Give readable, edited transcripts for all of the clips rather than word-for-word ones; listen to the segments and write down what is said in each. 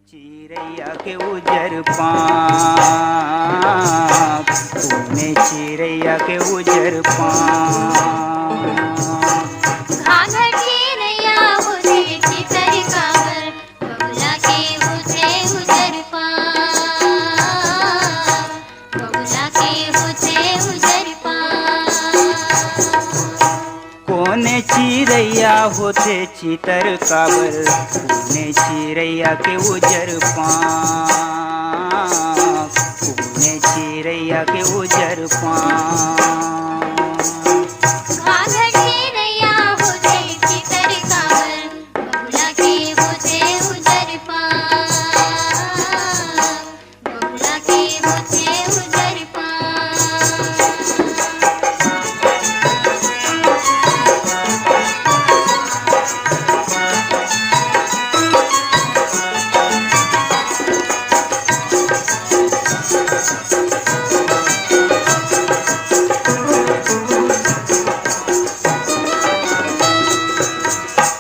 चिरैया के उजर पाँख, तूने चिरैया के उजर पाँख। घाघर चिरैया उड़े चितर काबर, बबुला के उठे उजर पाँख, बबुला के उठे उजर पाँख। कोने चिरैया होते चितर काबर, तूने चिरैया के उजर पाँख, तूने चिरैया के उजर पाँख। घाघर चिरैया उड़े चितर काबर, बबुला के उठे उजर पाँख, बबुला के उठे उजर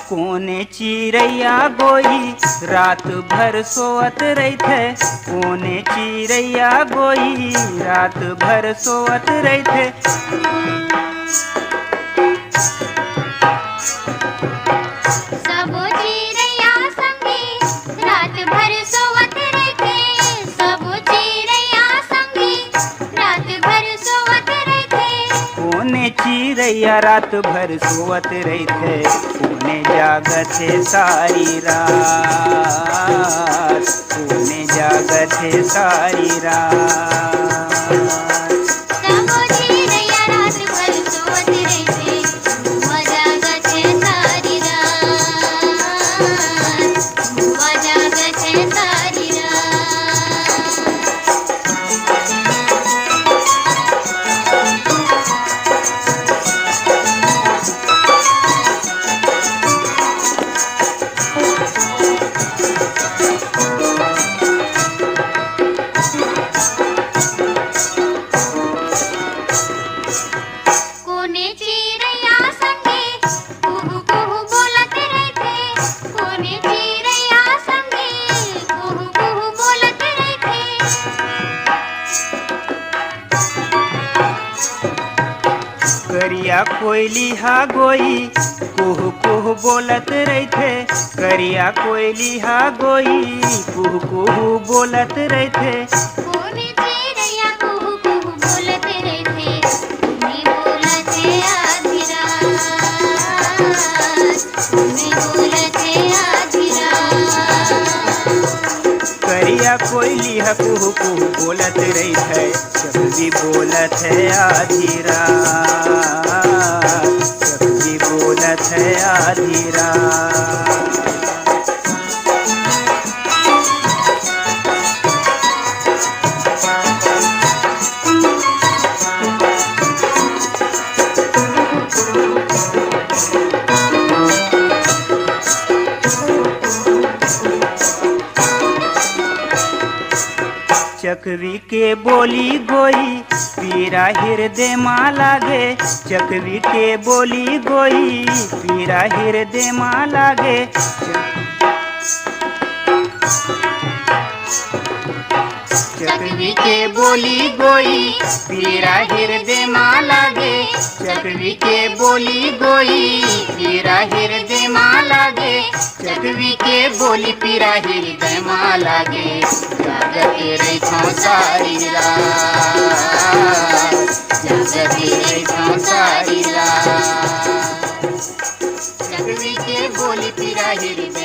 कोने चिरैया गोई रात भर सोवत रहिथे, कोने चिरैया गोई रात भर सोवत रहिथे। सबो चिरैया संगे रात भर सोवत रहिथे, सबो चिरैया संगे रात भर सोवत रहिथे। कोने चिरैया रात भर सोवत रहिथे, कोने जागथे सारी रात, कोने जागथे सारी रात। सबो चिरैया रात भर सोवत रहिथे, हुआ जागथे सारी रात, हुआ जागथे सारी रात। कोने चिरैया संगे कुहू कुहू बोलत रहिथे, कोने चिरैया संगे कुहू कुहू बोलत रहिथे। करिया कोयली हा गोई कुहू कुहू बोलत रहिथे, करिया कोयली हा गोई कुहू कुहू बोलत रहिथे। कोने चिरैया कुहू कुहू बोलत रहिथे, तुम्हें बोलते आधी रात, तुम्हें बोलते आधी रात। करिया कोयली हा कुहू कुहू बोलत रहिथे, चकवी बोलत है आधी रात, चकवी बोलत है आधी रात। चकवी के बोली गोई पीरा हृदय माँ लागे, चकवी के बोली गोई पीरा हृदय माँ लागे। चकवी के बोली गोई पीरा हृदय माँ लागे, चकवी के बोली गोई पीरा हृदय माँ लागे, चकवी के बोली पीरा हृदय माँ लागे। जागते रहिथौं सारी रात, जागते रहिथौं सारी रात, चकवी के बोली पीरा हृदय